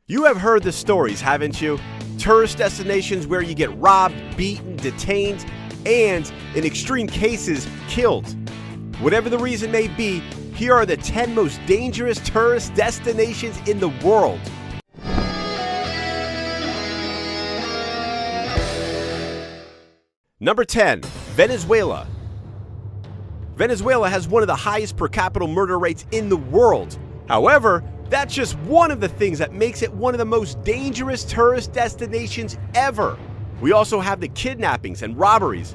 You have heard the stories, haven't you? Tourist destinations where you get robbed, beaten, detained, and, in extreme cases, killed. Whatever the reason may be, here are the 10 most dangerous tourist destinations in the world. Number 10, Venezuela. Venezuela has one of the highest per capita murder rates in the world. However, that's just one of the things that makes it one of the most dangerous tourist destinations ever. We also have the kidnappings and robberies.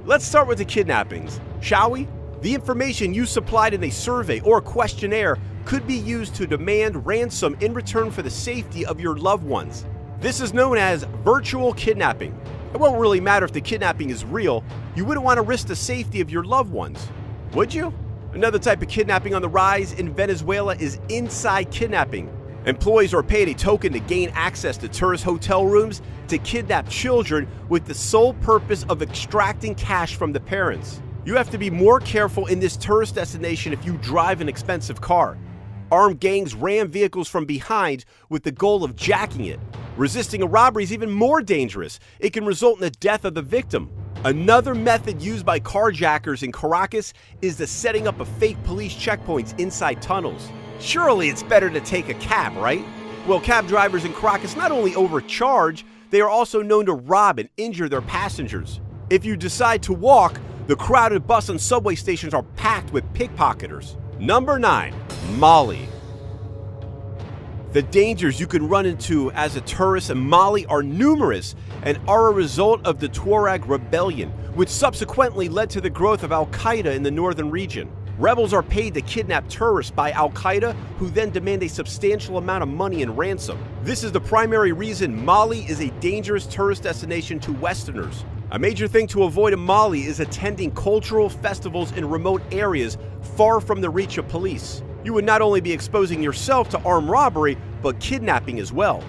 Let's start with the kidnappings, shall we? The information you supplied in a survey or questionnaire could be used to demand ransom in return for the safety of your loved ones. This is known as virtual kidnapping. It won't really matter if the kidnapping is real. You wouldn't want to risk the safety of your loved ones, would you? Another type of kidnapping on the rise in Venezuela is inside kidnapping. Employees are paid a token to gain access to tourist hotel rooms to kidnap children with the sole purpose of extracting cash from the parents. You have to be more careful in this tourist destination if you drive an expensive car. Armed gangs ram vehicles from behind with the goal of jacking it. Resisting a robbery is even more dangerous. It can result in the death of the victim. Another method used by carjackers in Caracas is the setting up of fake police checkpoints inside tunnels. Surely it's better to take a cab, right? Well, cab drivers in Caracas not only overcharge, they are also known to rob and injure their passengers. If you decide to walk, the crowded bus and subway stations are packed with pickpocketers. Number 9, Mali. The dangers you can run into as a tourist in Mali are numerous and are a result of the Tuareg rebellion, which subsequently led to the growth of Al-Qaeda in the northern region. Rebels are paid to kidnap tourists by Al-Qaeda, who then demand a substantial amount of money in ransom. This is the primary reason Mali is a dangerous tourist destination to Westerners. A major thing to avoid in Mali is attending cultural festivals in remote areas far from the reach of police. You would not only be exposing yourself to armed robbery, but kidnapping as well.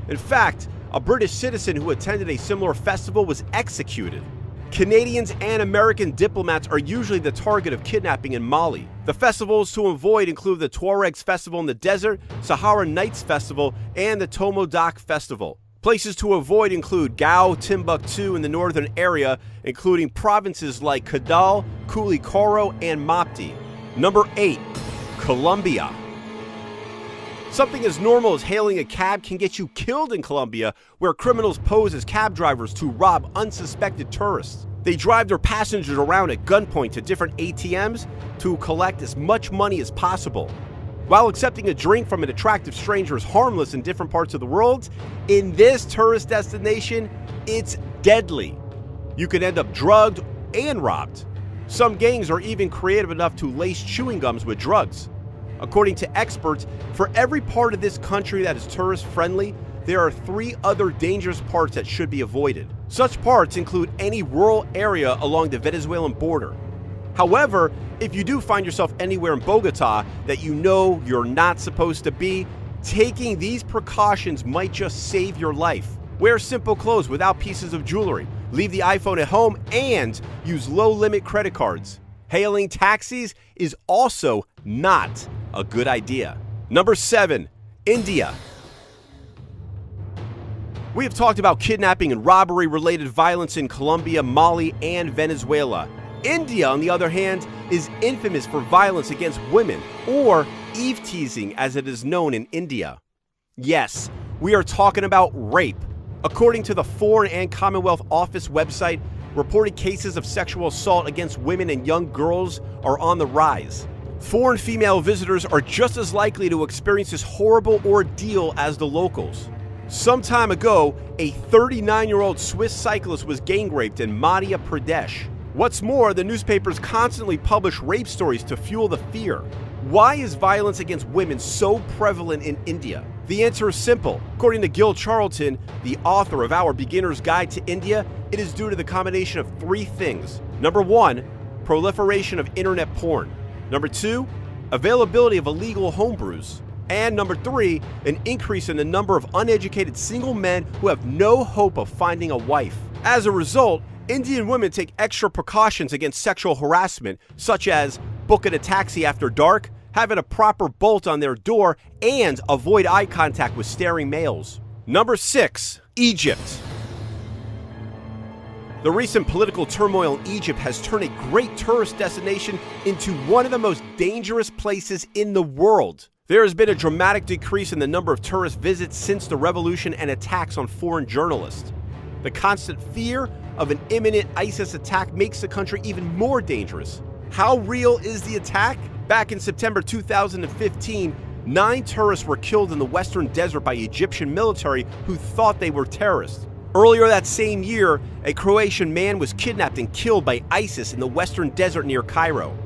In fact, a British citizen who attended a similar festival was executed. Canadians and American diplomats are usually the target of kidnapping in Mali. The festivals to avoid include the Tuaregs Festival in the desert, Sahara Nights Festival, and the Tomodak Festival. Places to avoid include Gao, Timbuktu in the northern area, including provinces like Kidal, Koulikoro, and Mopti. Number 8. Colombia. Something as normal as hailing a cab can get you killed in Colombia, where criminals pose as cab drivers to rob unsuspected tourists. They drive their passengers around at gunpoint to different ATMs to collect as much money as possible. While accepting a drink from an attractive stranger is harmless in different parts of the world, in this tourist destination, it's deadly. You can end up drugged and robbed. Some gangs are even creative enough to lace chewing gums with drugs. According to experts, for every part of this country that is tourist-friendly, there are 3 other dangerous parts that should be avoided. Such parts include any rural area along the Venezuelan border. However, if you do find yourself anywhere in Bogota that you know you're not supposed to be, taking these precautions might just save your life. Wear simple clothes without pieces of jewelry. Leave the iPhone at home and use low-limit credit cards. Hailing taxis is also not a good idea. Number 7, India. We have talked about kidnapping and robbery-related violence in Colombia, Mali, and Venezuela. India, on the other hand, is infamous for violence against women, or eve-teasing as it is known in India. Yes, we are talking about rape. According to the Foreign and Commonwealth Office website, reported cases of sexual assault against women and young girls are on the rise. Foreign female visitors are just as likely to experience this horrible ordeal as the locals. Some time ago, a 39-year-old Swiss cyclist was gang raped in Madhya Pradesh. What's more, the newspapers constantly publish rape stories to fuel the fear. Why is violence against women so prevalent in India? The answer is simple. According to Gil Charlton, the author of Our Beginner's Guide to India, it is due to the combination of 3 things. Number 1, proliferation of internet porn. Number 2, availability of illegal homebrews. And number 3, an increase in the number of uneducated single men who have no hope of finding a wife. As a result, Indian women take extra precautions against sexual harassment, such as booking a taxi after dark, having a proper bolt on their door, and avoid eye contact with staring males. Number 6. Egypt. The recent political turmoil in Egypt has turned a great tourist destination into one of the most dangerous places in the world. There has been a dramatic decrease in the number of tourist visits since the revolution and attacks on foreign journalists. The constant fear of an imminent ISIS attack makes the country even more dangerous. How real is the attack? Back in September 2015, 9 tourists were killed in the western desert by Egyptian military who thought they were terrorists. Earlier that same year, a Croatian man was kidnapped and killed by ISIS in the western desert near Cairo.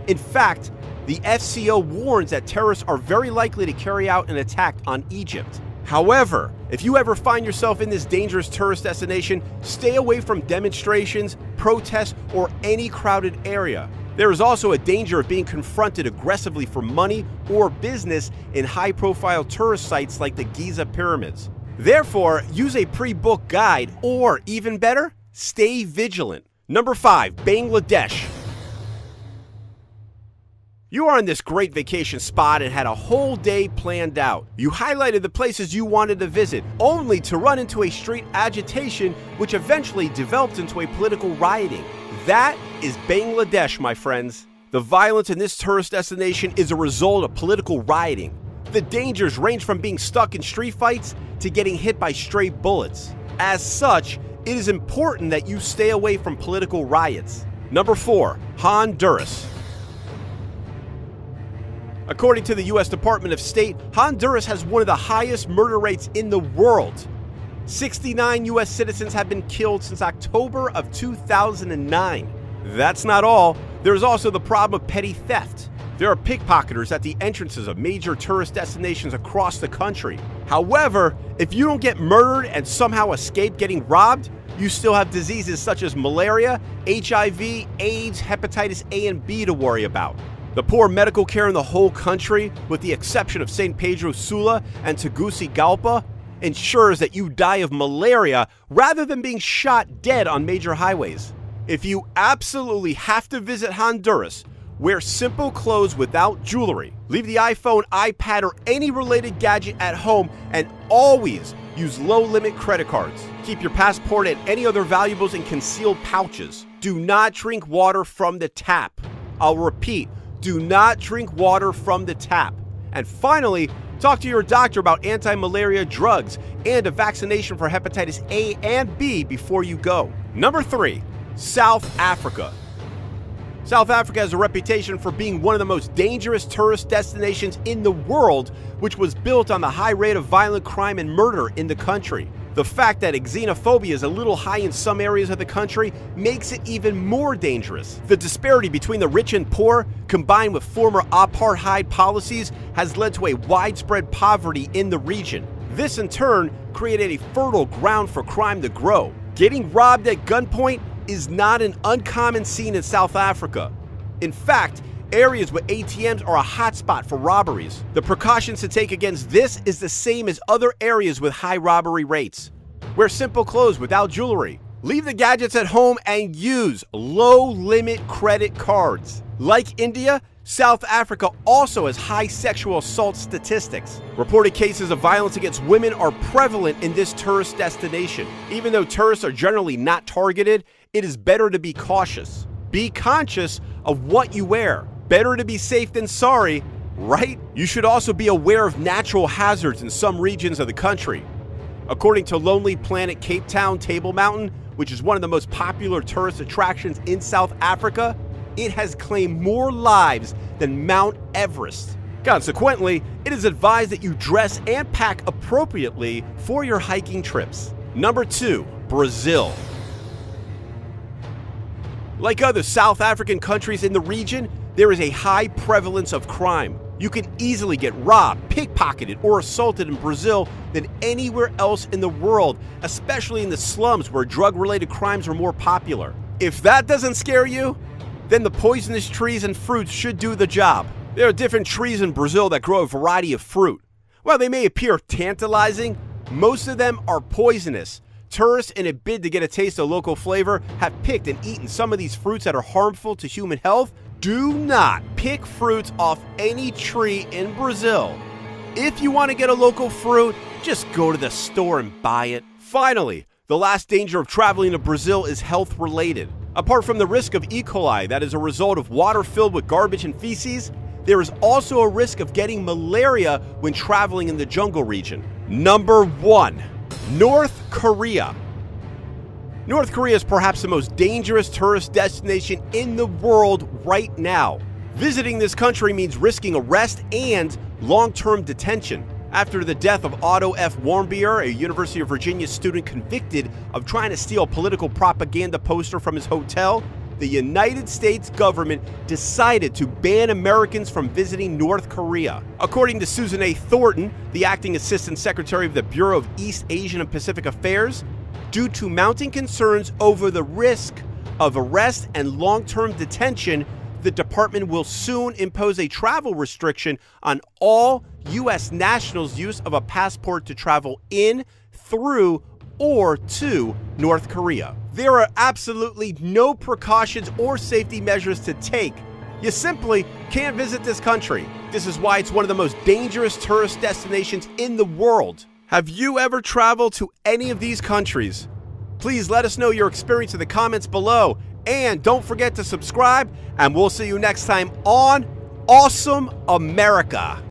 In fact, the FCO warns that terrorists are very likely to carry out an attack on Egypt. However, if you ever find yourself in this dangerous tourist destination, stay away from demonstrations, protests, or any crowded area. There is also a danger of being confronted aggressively for money or business in high-profile tourist sites like the Giza Pyramids. Therefore, use a pre-booked guide, or even better, stay vigilant. Number 5. Bangladesh. You are in this great vacation spot and had a whole day planned out. You highlighted the places you wanted to visit, only to run into a street agitation which eventually developed into a political rioting. That is Bangladesh, my friends. The violence in this tourist destination is a result of political rioting. The dangers range from being stuck in street fights to getting hit by stray bullets. As such, it is important that you stay away from political riots. Number 4. Honduras. According to the U.S. Department of State, Honduras has one of the highest murder rates in the world. 69 U.S. citizens have been killed since October of 2009. That's not all. There's also the problem of petty theft. There are pickpocketers at the entrances of major tourist destinations across the country. However, if you don't get murdered and somehow escape getting robbed, you still have diseases such as malaria, HIV, AIDS, hepatitis A and B to worry about. The poor medical care in the whole country, with the exception of St. Pedro Sula and Tegucigalpa, ensures that you die of malaria rather than being shot dead on major highways. If you absolutely have to visit Honduras, wear simple clothes without jewelry, leave the iPhone, iPad, or any related gadget at home, and always use low-limit credit cards. Keep your passport and any other valuables in concealed pouches. Do not drink water from the tap. I'll repeat, do not drink water from the tap. And finally, talk to your doctor about anti-malaria drugs and a vaccination for hepatitis A and B before you go. Number 3, South Africa. South Africa has a reputation for being one of the most dangerous tourist destinations in the world, which was built on the high rate of violent crime and murder in the country. The fact that xenophobia is a little high in some areas of the country makes it even more dangerous. The disparity between the rich and poor, combined with former apartheid policies, has led to a widespread poverty in the region. This in turn created a fertile ground for crime to grow. Getting robbed at gunpoint is not an uncommon scene in South Africa. In fact, areas with ATMs are a hotspot for robberies. The precautions to take against this is the same as other areas with high robbery rates. Wear simple clothes without jewelry. Leave the gadgets at home and use low-limit credit cards. Like India, South Africa also has high sexual assault statistics. Reported cases of violence against women are prevalent in this tourist destination. Even though tourists are generally not targeted, it is better to be cautious. Be conscious of what you wear. Better to be safe than sorry, right? You should also be aware of natural hazards in some regions of the country. According to Lonely Planet Cape Town Table Mountain, which is one of the most popular tourist attractions in South Africa, it has claimed more lives than Mount Everest. Consequently, it is advised that you dress and pack appropriately for your hiking trips. Number 2, Brazil. Like other South African countries in the region, there is a high prevalence of crime. You can easily get robbed, pickpocketed, or assaulted in Brazil than anywhere else in the world, especially in the slums where drug-related crimes are more popular. If that doesn't scare you, then the poisonous trees and fruits should do the job. There are different trees in Brazil that grow a variety of fruit. While they may appear tantalizing, most of them are poisonous. Tourists, in a bid to get a taste of local flavor, have picked and eaten some of these fruits that are harmful to human health Do not pick fruits off any tree in Brazil. If you want to get a local fruit, just go to the store and buy it. Finally, the last danger of traveling to Brazil is health related. Apart from the risk of E. coli that is a result of water filled with garbage and feces, there is also a risk of getting malaria when traveling in the jungle region. Number 1. North Korea. North Korea is perhaps the most dangerous tourist destination in the world right now. Visiting this country means risking arrest and long-term detention. After the death of Otto F. Warmbier, a University of Virginia student convicted of trying to steal a political propaganda poster from his hotel, the United States government decided to ban Americans from visiting North Korea. According to Susan A. Thornton, the acting assistant secretary of the Bureau of East Asian and Pacific Affairs, due to mounting concerns over the risk of arrest and long-term detention, the department will soon impose a travel restriction on all U.S. nationals' use of a passport to travel in, through, or to North Korea. There are absolutely no precautions or safety measures to take. You simply can't visit this country. This is why it's one of the most dangerous tourist destinations in the world. Have you ever traveled to any of these countries? Please let us know your experience in the comments below. And don't forget to subscribe, and we'll see you next time on Awesome America.